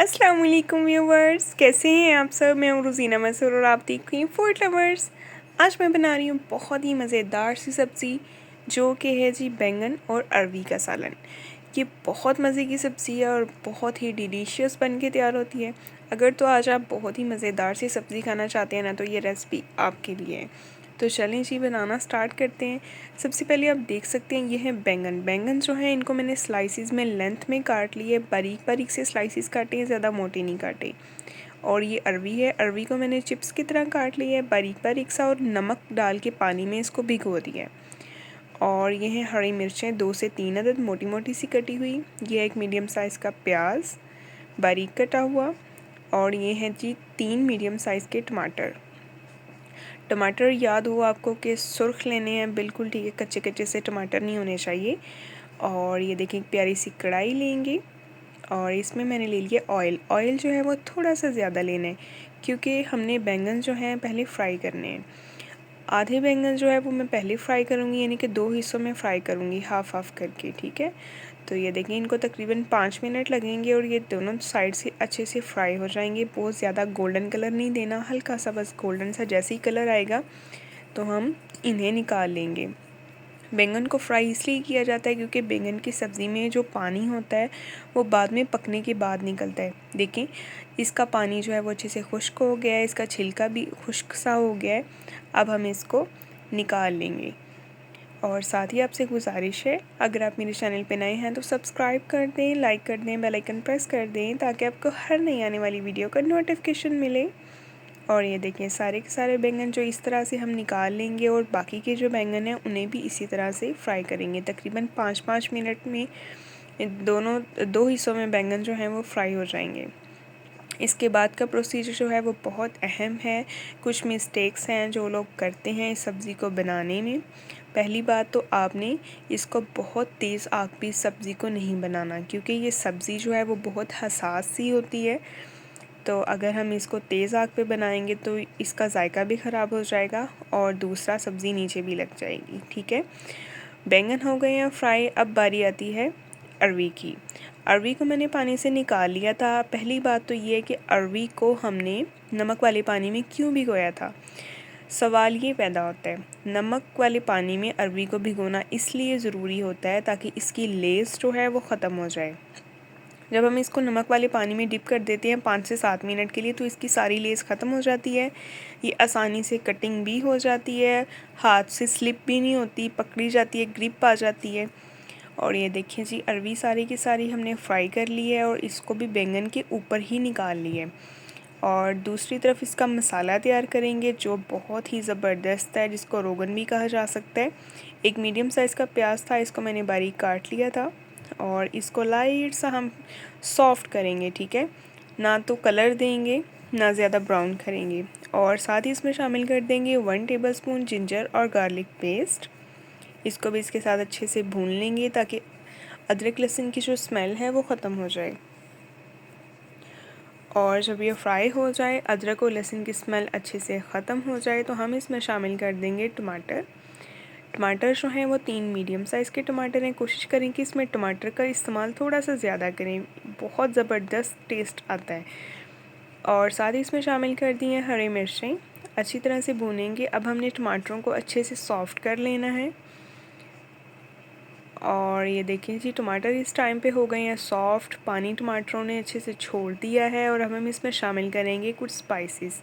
अस्सलाम वालेकुम व्यूवर्स, कैसे हैं आप सब। मैं हूँ रोज़ीना मसूर और आप देख रही हैं फूड लवर्स। आज मैं बना रही हूँ बहुत ही मज़ेदार सी सब्ज़ी जो कि है जी बैंगन और अरवी का सालन। ये बहुत मज़े की सब्ज़ी है और बहुत ही डिलीशियस बन के तैयार होती है। अगर तो आज आप बहुत ही मज़ेदार सी सब्ज़ी खाना चाहते हैं ना, तो ये रेसिपी आपके लिए है। तो चलें जी, बनाना स्टार्ट करते हैं। सबसे पहले आप देख सकते हैं ये है बैंगन। बैंगन जो है इनको मैंने स्लाइसिस में लेंथ में काट लिए, बारीक बारीक से स्लाइसिस काटे हैं, ज़्यादा मोटे नहीं काटे। और ये अरवी है, अरवी को मैंने चिप्स की तरह काट लिया है बारीक बारीक सा, और नमक डाल के पानी में इसको भिगो दिया है। और ये है हरी मिर्चें 2 से 3 अदद मोटी मोटी सी कटी हुई। ये है एक मीडियम साइज़ का प्याज बारीक कटा हुआ। और ये है जी 3 मीडियम साइज़ के टमाटर। टमाटर याद हो आपको कि सुर्ख लेने हैं, बिल्कुल ठीक है, कच्चे कच्चे से टमाटर नहीं होने चाहिए। और ये देखिए एक प्यारी सी कढ़ाई लेंगे और इसमें मैंने ले लिया ऑयल। ऑयल जो है वो थोड़ा सा ज़्यादा लेना है क्योंकि हमने बैंगन जो हैं पहले फ्राई करने हैं। आधे बैंगन जो है वो मैं पहले फ्राई करूँगी, यानी कि 2 हिस्सों में फ्राई करूँगी, हाफ़ हाफ़ करके, ठीक है। तो ये देखिए इनको तकरीबन 5 मिनट लगेंगे और ये दोनों साइड से अच्छे से फ्राई हो जाएंगे। बहुत ज़्यादा गोल्डन कलर नहीं देना, हल्का सा बस गोल्डन सा। जैसे ही कलर आएगा तो हम इन्हें निकाल लेंगे। बैंगन को फ्राई इसलिए किया जाता है क्योंकि बैंगन की सब्ज़ी में जो पानी होता है वो बाद में पकने के बाद निकलता है। देखें इसका पानी जो है वो अच्छे से खुश्क हो गया है, इसका छिलका भी खुश्क सा हो गया है। अब हम इसको निकाल लेंगे। और साथ ही आपसे गुजारिश है, अगर आप मेरे चैनल पे नए हैं तो सब्सक्राइब कर दें, लाइक कर दें, बेल आइकन प्रेस कर दें ताकि आपको हर नई आने वाली वीडियो का नोटिफिकेशन मिले। और ये देखिए सारे के सारे बैंगन जो इस तरह से हम निकाल लेंगे और बाकी के जो बैंगन हैं उन्हें भी इसी तरह से फ्राई करेंगे। तकरीबन 5-5 मिनट में दोनों 2 हिस्सों में बैंगन जो हैं वो फ्राई हो जाएंगे। इसके बाद का प्रोसीजर जो है वो बहुत अहम है। कुछ मिस्टेक्स हैं जो लोग करते हैं इस सब्ज़ी को बनाने में। पहली बात तो आपने इसको बहुत तेज़ आग पे सब्ज़ी को नहीं बनाना, क्योंकि ये सब्ज़ी जो है वो बहुत हसास सी होती है। तो अगर हम इसको तेज़ आग पे बनाएंगे तो इसका जायका भी ख़राब हो जाएगा और दूसरा सब्ज़ी नीचे भी लग जाएगी, ठीक है। बैंगन हो गए हैं फ्राई। अब बारी आती है अरवी की। अरवी को मैंने पानी से निकाल लिया था। पहली बात तो ये है कि अरवी को हमने नमक वाले पानी में क्यों भिगोया था। सवाल ये पैदा होता है, नमक वाले पानी में अरवी को भिगोना इसलिए ज़रूरी होता है ताकि इसकी लेस जो है वो ख़त्म हो जाए। जब हम इसको नमक वाले पानी में डिप कर देते हैं 5 से 7 मिनट के लिए तो इसकी सारी लेस ख़त्म हो जाती है। ये आसानी से कटिंग भी हो जाती है, हाथ से स्लिप भी नहीं होती, पकड़ी जाती है, ग्रिप आ जाती है। और ये देखिए जी अरवी सारी की सारी हमने फ्राई कर ली है और इसको भी बैंगन के ऊपर ही निकाल ली है। और दूसरी तरफ इसका मसाला तैयार करेंगे जो बहुत ही ज़बरदस्त है, जिसको रोगन भी कहा जा सकता है। एक मीडियम साइज़ का प्याज था, इसको मैंने बारीक काट लिया था और इसको लाइट सा हम सॉफ्ट करेंगे, ठीक है। ना तो कलर देंगे ना ज़्यादा ब्राउन करेंगे। और साथ ही इसमें शामिल कर देंगे 1 टेबलस्पून जिंजर और गार्लिक पेस्ट। इसको भी इसके साथ अच्छे से भून लेंगे ताकि अदरक लहसुन की जो स्मेल है वो ख़त्म हो जाए। और जब ये फ्राई हो जाए, अदरक और लहसुन की स्मेल अच्छे से ख़त्म हो जाए, तो हम इसमें शामिल कर देंगे टमाटर। टमाटर जो हैं वो 3 मीडियम साइज़ के टमाटर हैं। कोशिश करें कि इसमें टमाटर का इस्तेमाल थोड़ा सा ज़्यादा करें, बहुत ज़बरदस्त टेस्ट आता है। और साथ ही इसमें शामिल कर दी हैं हरी मिर्चें। अच्छी तरह से भूनेंगे। अब हमने टमाटरों को अच्छे से सॉफ्ट कर लेना है। और ये देखिए जी टमाटर इस टाइम पे हो गए हैं सॉफ्ट, पानी टमाटरों ने अच्छे से छोड़ दिया है। और अब हम इसमें शामिल करेंगे कुछ स्पाइसेस।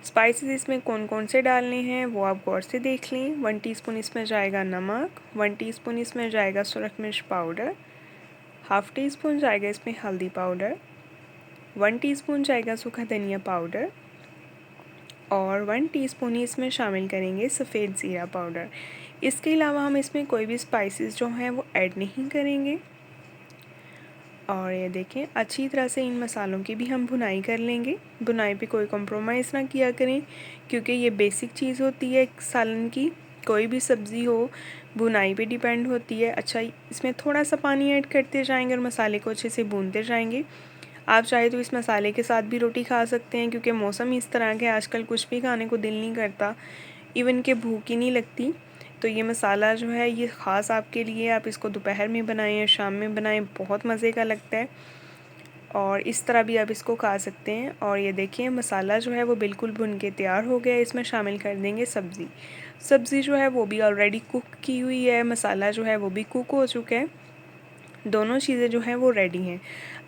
स्पाइसेस इसमें कौन कौन से डालने हैं वो आप गौर से देख लें। 1 टीस्पून इसमें जाएगा नमक, 1 टीस्पून इसमें जाएगा सुरख मिर्च पाउडर, हाफ़ टी स्पून जाएगा इसमें हल्दी पाउडर, 1 टीस्पून जाएगा सूखा धनिया पाउडर और 1 टीस्पून ही इसमें शामिल करेंगे सफ़ेद ज़ीरा पाउडर। इसके अलावा हम इसमें कोई भी स्पाइसेस जो हैं वो ऐड नहीं करेंगे। और ये देखें अच्छी तरह से इन मसालों की भी हम भुनाई कर लेंगे। भुनाई पे कोई कॉम्प्रोमाइज़ ना किया करें क्योंकि ये बेसिक चीज़ होती है सालन की। कोई भी सब्ज़ी हो भुनाई पे डिपेंड होती है। अच्छा इसमें थोड़ा सा पानी ऐड करते जाएंगे और मसाले को अच्छे से भूनते जाएंगे। आप चाहे तो इस मसाले के साथ भी रोटी खा सकते हैं क्योंकि मौसम इस तरह के आजकल कुछ भी खाने को दिल नहीं करता, इवन के भूख ही नहीं लगती। तो ये मसाला जो है ये ख़ास आपके लिए, आप इसको दोपहर में बनाएं या शाम में बनाएं, बहुत मज़े का लगता है। और इस तरह भी आप इसको खा सकते हैं। और ये देखिए मसाला जो है वो बिल्कुल भुन के तैयार हो गया है। इसमें शामिल कर देंगे सब्ज़ी। सब्ज़ी जो है वो भी ऑलरेडी कुक की हुई है, मसाला जो है वो भी कुक हो चुका है, दोनों चीज़ें जो हैं वो रेडी हैं।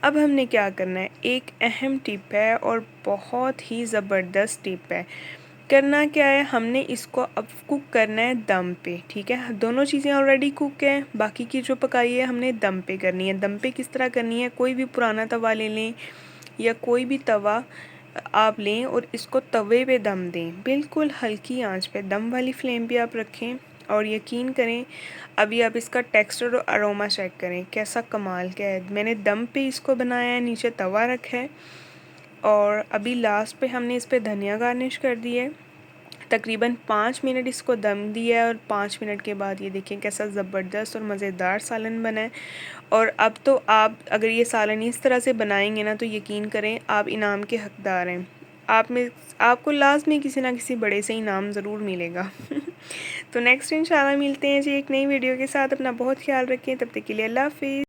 अब हमने क्या करना है, एक अहम टिप है और बहुत ही ज़बरदस्त टिप है। करना क्या है, हमने इसको अब कुक करना है दम पे, ठीक है। दोनों चीज़ें ऑलरेडी कुक हैं, बाकी की जो पकाई है हमने दम पे करनी है। दम पे किस तरह करनी है, कोई भी पुराना तवा ले लें या कोई भी तवा आप लें और इसको तवे पे दम दें, बिल्कुल हल्की आंच पे, दम वाली फ्लेम पे आप रखें। और यकीन करें, अभी आप इसका टेक्सचर और अरोमा चेक करें कैसा कमाल का है। मैंने दम पे इसको बनाया है, नीचे तवा रखा है और अभी लास्ट पे हमने इस पर धनिया गार्निश कर दी है। तकरीबन 5 मिनट इसको दम दिया है और 5 मिनट के बाद ये देखें कैसा ज़बरदस्त और मज़ेदार सालन बना है। और अब तो आप अगर ये सालन इस तरह से बनाएंगे ना तो यकीन करें आप इनाम के हकदार हैं। आप में आपको लाज़मी किसी ना किसी बड़े से इनाम ज़रूर मिलेगा। तो नेक्स्ट इंशाल्लाह मिलते हैं जी एक नई वीडियो के साथ। अपना बहुत ख्याल रखें, तब तक के लिए अल्लाह हाफ़िज़।